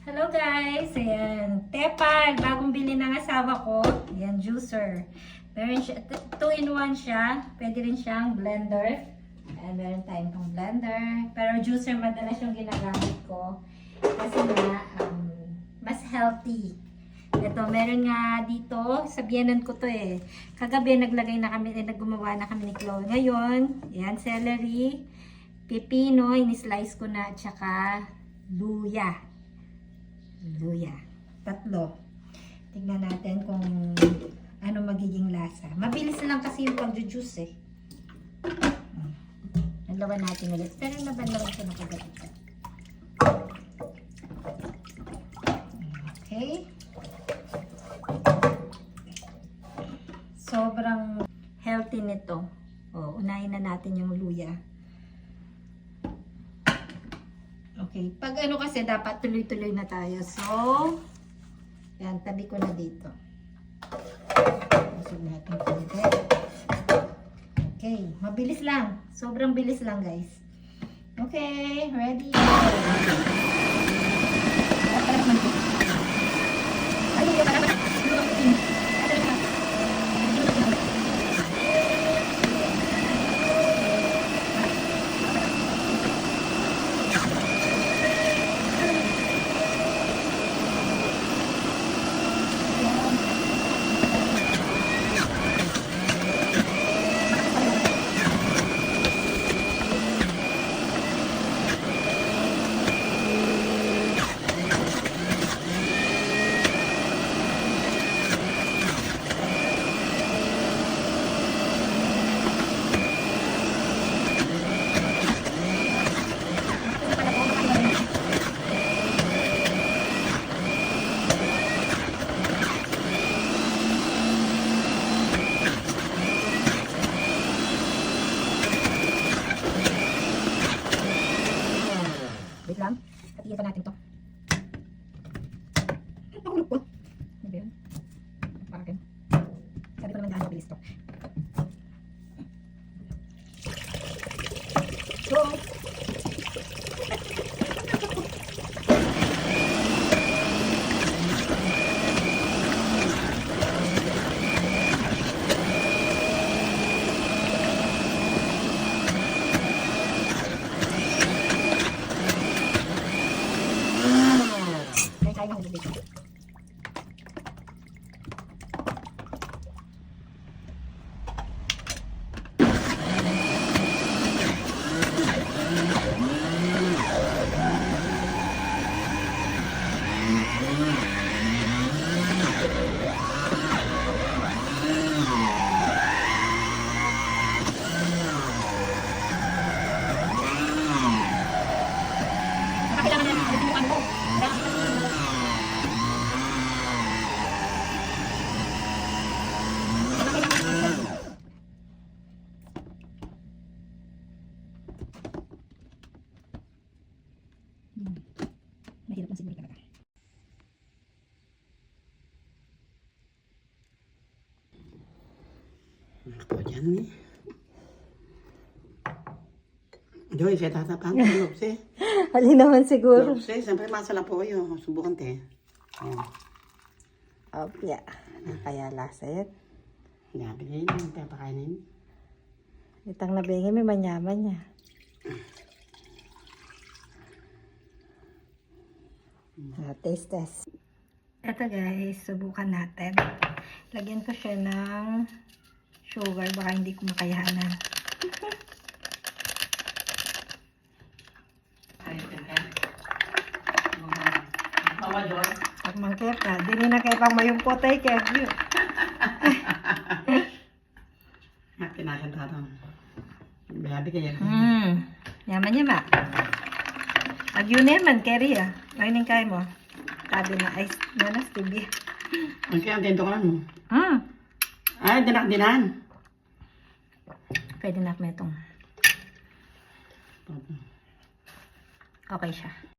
Hello guys! Ayan. Tepal, bagong bili ng asawa ko. Ayan, juicer. Meron siya, 2-in-1 siya. Pwede rin siyang blender. Ayan, meron tayong pang blender. Pero juicer madalas yung ginagamit ko. Kasi nga, mas healthy. Ito, meron nga dito. Sabihanan ko to eh. Kagabi naglagay na kami, naggumawa na kami ni Chloe. Ngayon, ayan, celery, pipino, in-slice ko na, at saka luya. Luya. 3. Tingnan natin kung ano magiging lasa. Mabilis lang kasi yung pag-juice eh. Naglawan natin ulit. Pero nabanlawan ko na kagabi. Okay. Sobrang healthy nito. O, unahin na natin yung luya. Okay. Pag ano kasi dapat tuloy-tuloy na tayo. So, yan, tabi ko na dito. Usog natin konti. Okay. Mabilis lang. Sobrang bilis lang, guys. Okay. Ready? Wait lang. Hatiin pa natin to. Nakulog po. Ano ba yun? Para akin. Sabi ko naman gaano mabilis to. Go! Kaya ng ulit dito. Mahirap lang siguro talaga. Ako dyan eh. Joy, saya tatapang ko. Lupsi. Hali naman siguro. Lupsi, siyempre masala po kayo. Subukan te. Ayan. Opya. Kaya lasa yan. Gabi na yun. Papakainin. Itang nabingi may manyaman niya. Taste test. Ito guys, subukan natin. Lagyan ko siya ng sugar. Baka hindi ko makayanan. Mama Joy. Pag mangkepa, di na kaya mayong potay kaya view. Tinasan ka ito. Gabi kaya. Yaman niya ma. Pag yun naman, carry ah. Ayun yung kaya mo. Tabi na ice. Nanas, tibi. Ang kaya ang tento ka lang. Ay, dinak-dinan. Pwede na kami itong. Okay siya.